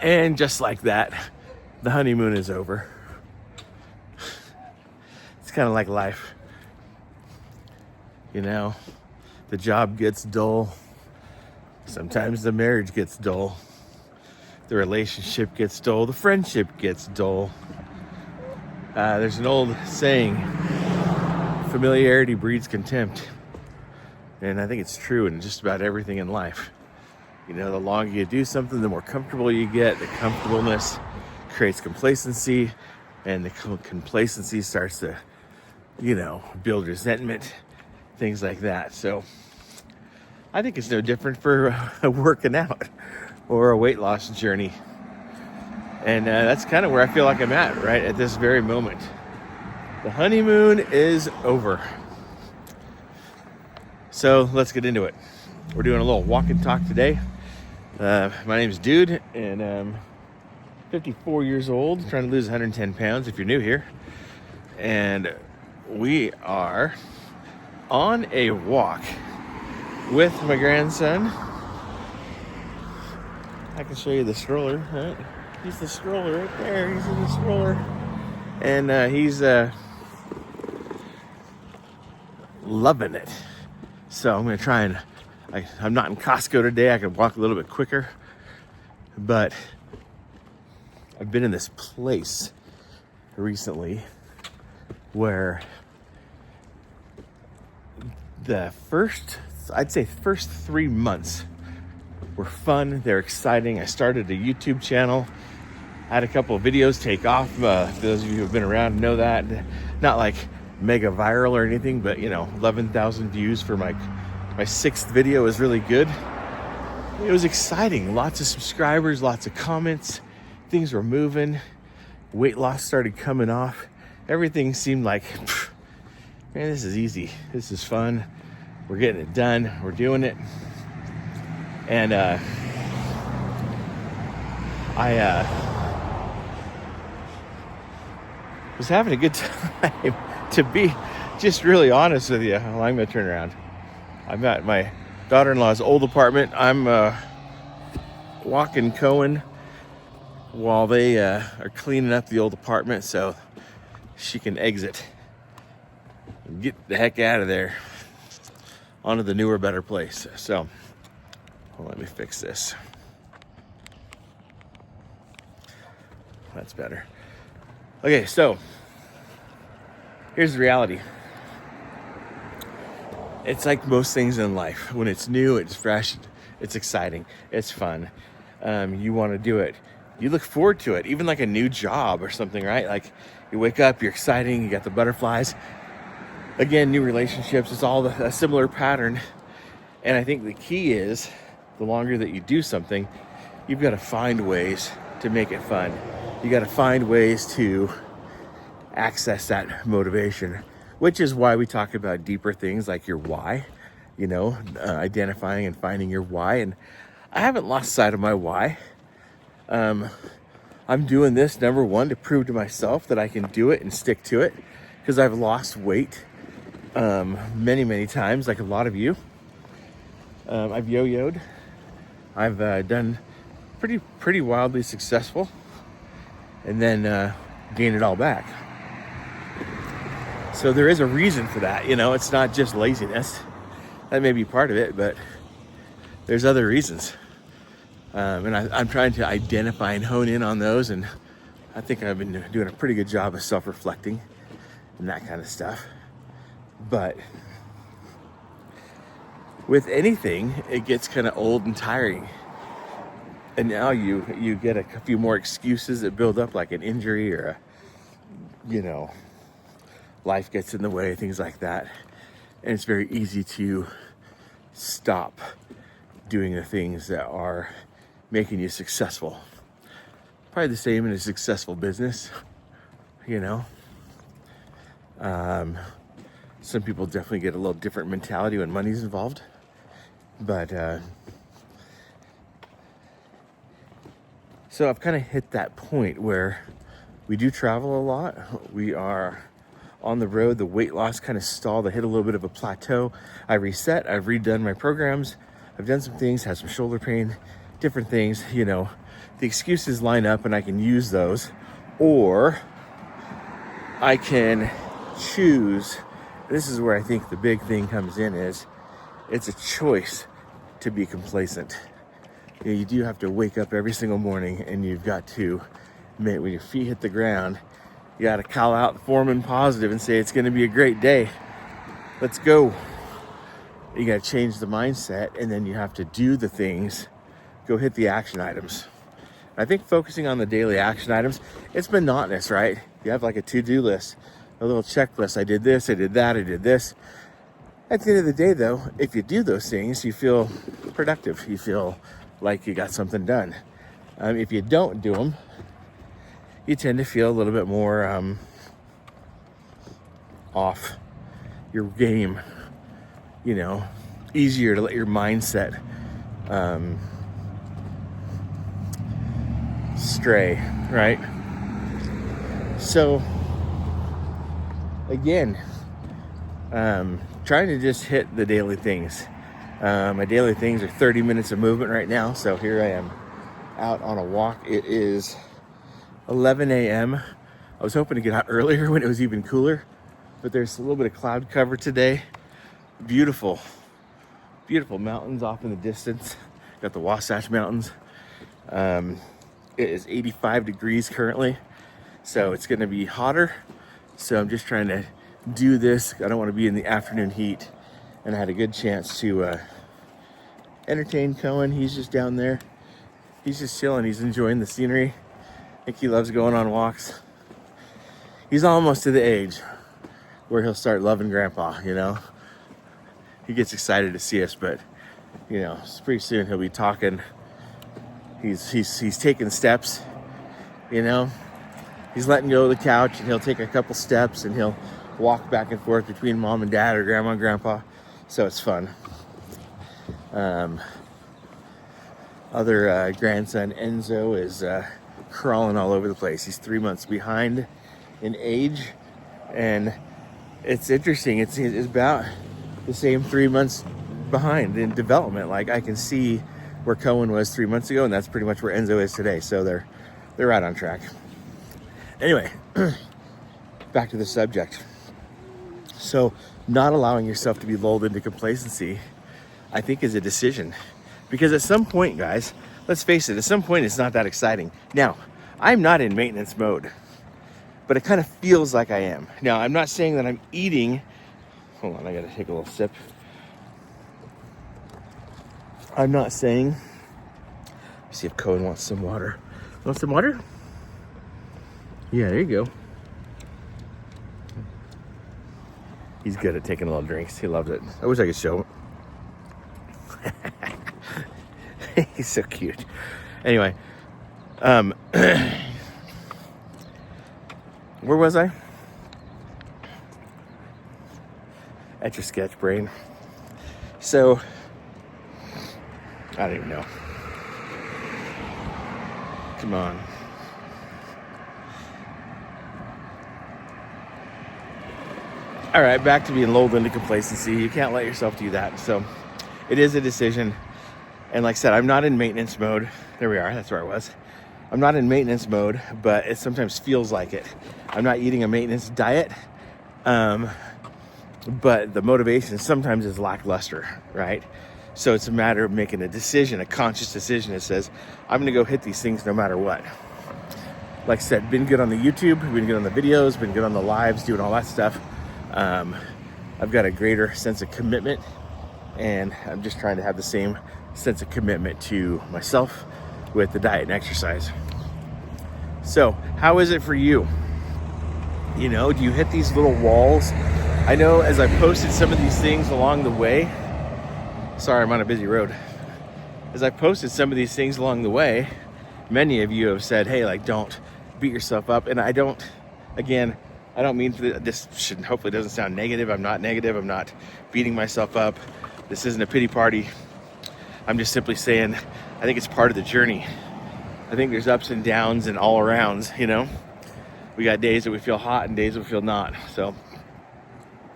And just like that, the honeymoon is over. It's kind of like life. You know, the job gets dull. Sometimes the marriage gets dull. The relationship gets dull. The friendship gets dull. There's an old saying, familiarity breeds contempt. And I think it's true in just about everything in life. You know, the longer you do something, the more comfortable you get. The comfortableness creates complacency, and the complacency starts to, build resentment, things like that. So I think it's no different for working out or a weight loss journey. And that's kind of where I feel like I'm at right at this very moment. The honeymoon is over. So let's get into it. We're doing a little walk and talk today. My name's Dude, and I'm 54 years old, trying to lose 110 pounds if you're new here. And we are on a walk with my grandson. I can show you the stroller, right? He's the stroller right there. He's in the stroller. And he's loving it. So I'm going to try and, I'm not in Costco today. I can walk a little bit quicker. But I've been in this place recently where the first 3 months were fun. They're exciting. I started a YouTube channel. I had a couple of videos take off. Those of you who have been around know that. Not like mega viral or anything, but 11,000 views for my 6th video is really good. It was exciting. Lots of subscribers, lots of comments. Things were moving. Weight loss started coming off. Everything seemed like, man, this is easy. This is fun. We're getting it done. We're doing it. And I was having a good time, to be just really honest with you. Well, I'm going to turn around. I'm at my daughter-in-law's old apartment. I'm walking Cohen while they are cleaning up the old apartment so she can exit and get the heck out of there onto the newer, better place. So let me fix this. That's better. Okay, so here's the reality. It's like most things in life. When it's new, it's fresh, it's exciting, it's fun. You want to do it. You look forward to it, even like a new job or something, right? Like you wake up, you're exciting, you got the butterflies. Again, new relationships, it's all a similar pattern. And I think the key is, the longer that you do something, you've got to find ways to make it fun. You got to find ways to access that motivation, which is why we talk about deeper things like your why, identifying and finding your why. And I haven't lost sight of my why. I'm doing this, number one, to prove to myself that I can do it and stick to it, because I've lost weight many, many times, like a lot of you. I've yo-yoed. I've done pretty wildly successful, and then gained it all back. So there is a reason for that. It's not just laziness. That may be part of it, but there's other reasons. And I'm trying to identify and hone in on those. And I think I've been doing a pretty good job of self-reflecting and that kind of stuff. But with anything, it gets kind of old and tiring. And now you get a few more excuses that build up, like an injury or life gets in the way, things like that. And it's very easy to stop doing the things that are making you successful. Probably the same in a successful business, Some people definitely get a little different mentality when money's involved. But so I've kind of hit that point where we do travel a lot. We are on the road. The weight loss kind of stalled. I hit a little bit of a plateau. I reset. I've redone my programs. I've done some things, had some shoulder pain, different things, the excuses line up and I can use those, or I can choose. This is where I think the big thing comes in, is it's a choice to be complacent. You know, you do have to wake up every single morning, and you've got to, when your feet hit the ground, you got to call out the foreman positive and say, it's going to be a great day. Let's go. You got to change the mindset, and then you have to do the things, go hit the action items. I think focusing on the daily action items, it's monotonous, right? You have like a to-do list, a little checklist. I did this, I did that, I did this. At the end of the day, though, if you do those things, you feel productive. You feel like you got something done. If you don't do them, you tend to feel a little bit more off your game, you know, easier to let your mindset stray, right? So again, trying to just hit the daily things. My daily things are 30 minutes of movement right now. So here I am out on a walk. It is 11 a.m. I was hoping to get out earlier when it was even cooler, but there's a little bit of cloud cover today. Beautiful, beautiful mountains off in the distance. Got the Wasatch Mountains. It is 85 degrees currently, so it's going to be hotter. So I'm just trying to do this. I don't want to be in the afternoon heat. And I had a good chance to entertain Cohen. He's just down there. He's just chilling. He's enjoying the scenery. I think he loves going on walks. He's almost to the age where he'll start loving Grandpa, you know. He gets excited to see us, but, you know, pretty soon he'll be talking. He's taking steps, you know. He's letting go of the couch, and he'll take a couple steps, and he'll walk back and forth between mom and dad or grandma and grandpa. So it's fun. Other grandson Enzo is crawling all over the place. He's 3 months behind in age, and it's interesting. It's about the same 3 months behind in development. Like, I can see where Cohen was 3 months ago, and that's pretty much where Enzo is today. So they're right on track. Anyway, back to the subject. So not allowing yourself to be lulled into complacency, I think, is a decision. Because at some point, guys, let's face it, at some point it's not that exciting. Now, I'm not in maintenance mode, but it kind of feels like I am. Now, I'm not saying that I'm eating. Hold on, I gotta take a little sip. I'm not saying. Let's see if Cohen wants some water. Want some water? Yeah, there you go. He's good at taking little drinks. He loves it. I wish I could show him. He's so cute. Anyway, where was I? At your sketch brain. So, I don't even know. Come on. All right, back to being lulled into complacency. You can't let yourself do that. So it is a decision. And like I said, I'm not in maintenance mode. There we are. That's where I was. I'm not in maintenance mode, but it sometimes feels like it. I'm not eating a maintenance diet. But the motivation sometimes is lackluster, right? So it's a matter of making a decision, a conscious decision that says, I'm going to go hit these things no matter what. Like I said, been good on the YouTube, been good on the videos, been good on the lives, doing all that stuff. I've got a greater sense of commitment, and I'm just trying to have the same sense of commitment to myself with the diet and exercise. So how is it for you? You know, do you hit these little walls? I know as I posted some of these things along the way, sorry, I'm on a busy road. As I posted some of these things along the way, many of you have said, hey, like, don't beat yourself up. And I don't mean this should hopefully doesn't sound negative. I'm not negative. I'm not beating myself up. This isn't a pity party. I'm just simply saying, I think it's part of the journey. I think there's ups and downs and all arounds, you know. We got days that we feel hot and days that we feel not. So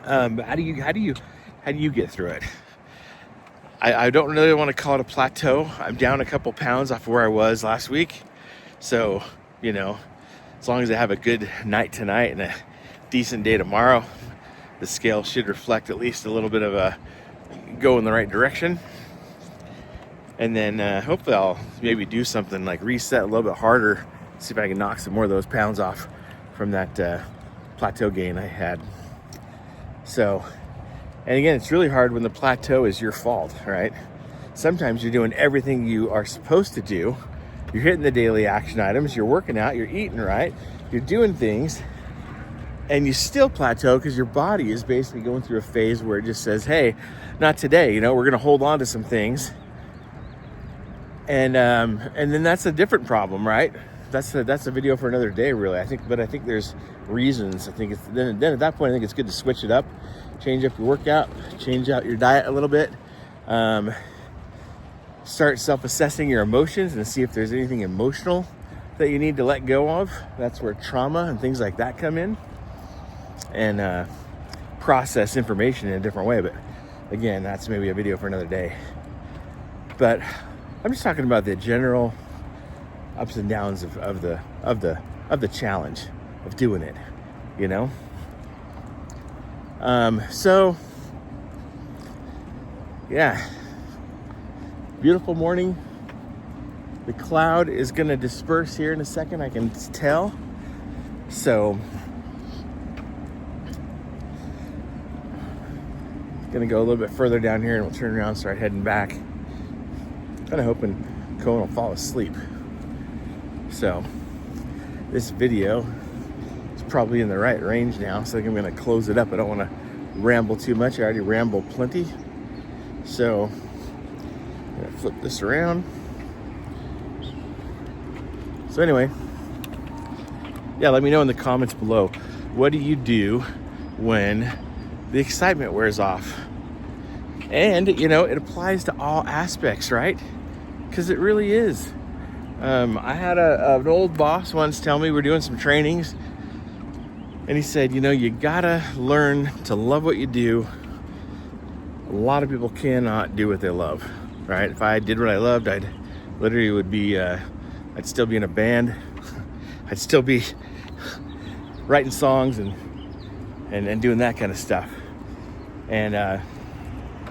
how do you get through it? I don't really want to call it a plateau. I'm down a couple pounds off where I was last week. So, as long as I have a good night tonight and a decent day tomorrow, the scale should reflect at least a little bit of a go in the right direction. And then hopefully I'll maybe do something like reset a little bit harder, see if I can knock some more of those pounds off from that plateau gain I had. So, and again, it's really hard when the plateau is your fault, right? Sometimes you're doing everything you are supposed to do. You're hitting the daily action items, you're working out, you're eating right, you're doing things, and you still plateau because your body is basically going through a phase where it just says, hey, not today, we're going to hold on to some things. And then that's a different problem, right? That's a video for another day, really. I think there's reasons. I think it's then at that point, I think it's good to switch it up, change up your workout, change out your diet a little bit, start self-assessing your emotions and see if there's anything emotional that you need to let go of. That's where trauma and things like that come in, and process information in a different way. But again, that's maybe a video for another day. But I'm just talking about the general ups and downs of the challenge of doing it, So yeah, beautiful morning. The cloud is gonna disperse here in a second, I can tell. So gonna go a little bit further down here and we'll turn around and start heading back. Kind of hoping Cohen will fall asleep. So this video is probably in the right range now, so I think I'm going to close it up. I don't want to ramble too much. I already rambled plenty. So I'm going to flip this around. So anyway, yeah, let me know in the comments below. What do you do when the excitement wears off? And, it applies to all aspects, right? Because it really is. I had an old boss once tell me, we're doing some trainings, and he said, you gotta learn to love what you do. A lot of people cannot do what they love, right? If I did what I loved, I'd literally would be, I'd still be in a band. I'd still be writing songs and doing that kind of stuff. And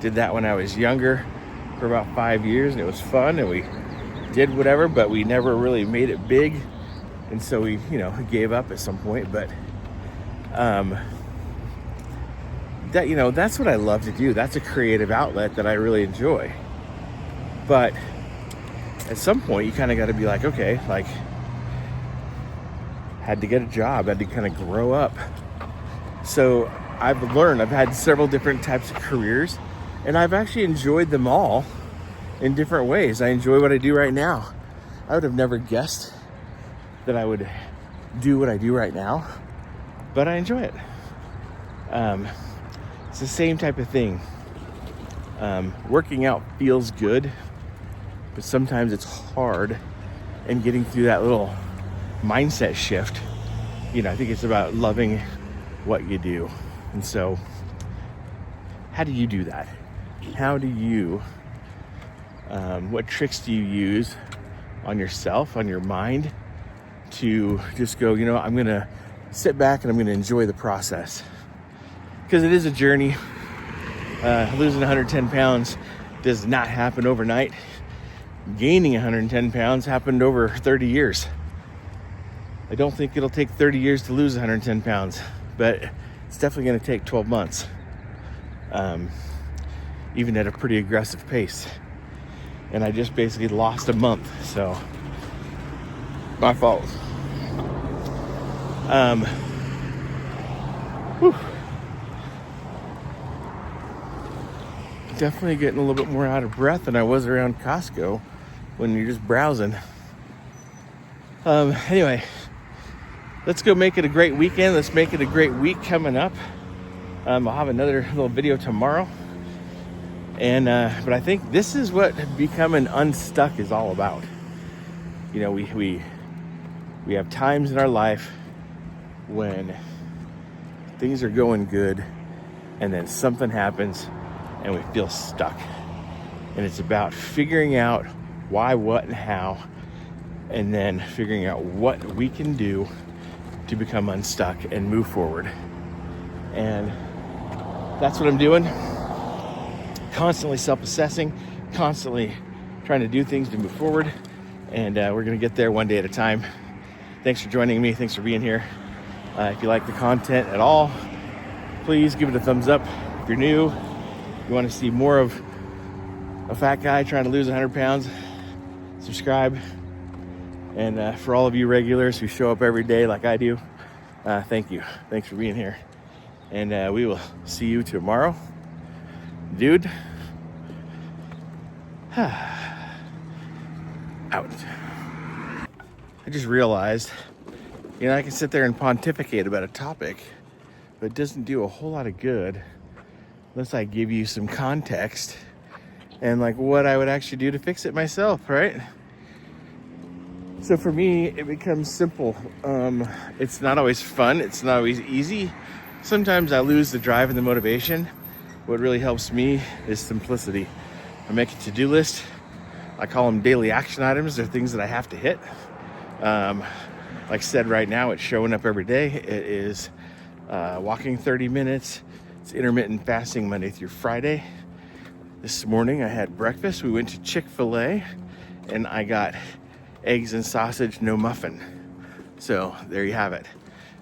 did that when I was younger for about 5 years, and it was fun, and we did whatever, but we never really made it big, and so we gave up at some point. But that's what I love to do. That's a creative outlet that I really enjoy. But at some point you kind of got to be like, okay, like, had to get a job, had to kind of grow up. So I've had several different types of careers, and I've actually enjoyed them all in different ways. I enjoy what I do right now. I would have never guessed that I would do what I do right now, but I enjoy it. It's the same type of thing. Working out feels good, but sometimes it's hard, and getting through that little mindset shift. I think it's about loving what you do. And so, how do you do that? How do you, what tricks do you use on yourself, on your mind, to just go, I'm going to sit back and I'm going to enjoy the process? Because it is a journey. Losing 110 pounds does not happen overnight. Gaining 110 pounds happened over 30 years. I don't think it'll take 30 years to lose 110 pounds, but it's definitely going to take 12 months. Even at a pretty aggressive pace. And I just basically lost a month, so my fault. Definitely getting a little bit more out of breath than I was around Costco when you're just browsing. Anyway, let's go make it a great weekend. Let's make it a great week coming up. I'll have another little video tomorrow. And but I think this is what becoming unstuck is all about. We have times in our life when things are going good, and then something happens and we feel stuck. And it's about figuring out why, what, and how, and then figuring out what we can do to become unstuck and move forward. And that's what I'm doing. Constantly self-assessing, constantly trying to do things to move forward. And we're going to get there one day at a time. Thanks for joining me. Thanks for being here. If you like the content at all, please give it a thumbs up. If you're new, you want to see more of a fat guy trying to lose 100 pounds, subscribe. And for all of you regulars who show up every day like I do, thank you. Thanks for being here. And we will see you tomorrow. Dude. Out. I just realized, I can sit there and pontificate about a topic, but it doesn't do a whole lot of good unless I give you some context and like what I would actually do to fix it myself, right? So for me, it becomes simple. It's not always fun. It's not always easy. Sometimes I lose the drive and the motivation. What really helps me is simplicity. I make a to-do list. I call them daily action items. They're things that I have to hit. Like I said, right now, it's showing up every day. It is walking 30 minutes. It's intermittent fasting Monday through Friday. This morning, I had breakfast. We went to Chick-fil-A, and I got eggs and sausage, no muffin. So there you have it.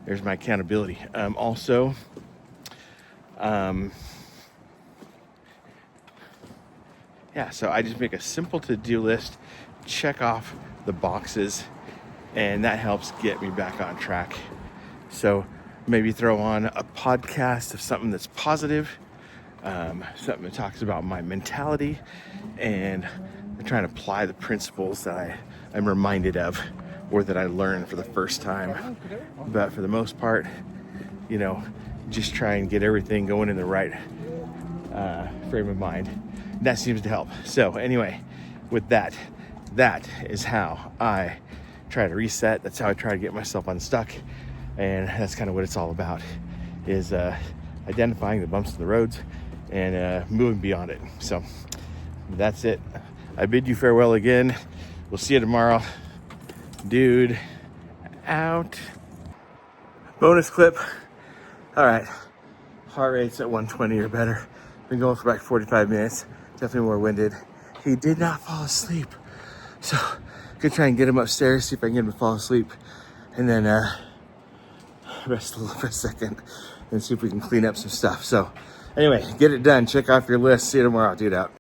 There's my accountability. So I just make a simple to-do list, check off the boxes, and that helps get me back on track. So maybe throw on a podcast of something that's positive, something that talks about my mentality, and I'm trying to apply the principles that I'm reminded of or that I learned for the first time. But for the most part, just try and get everything going in the right frame of mind. That seems to help. So anyway, with that is how I try to reset. That's how I try to get myself unstuck. And that's kind of what it's all about, is identifying the bumps in the roads and moving beyond it. So that's it. I bid you farewell again. We'll see you tomorrow. Dude, out. Bonus clip. All right. Heart rate's at 120 or better. Been going for like 45 minutes. Definitely more winded. He did not fall asleep. So I'm gonna try and get him upstairs, see if I can get him to fall asleep. And then rest a little for a second and see if we can clean up some stuff. So anyway, get it done. Check off your list. See you tomorrow. Dude, out.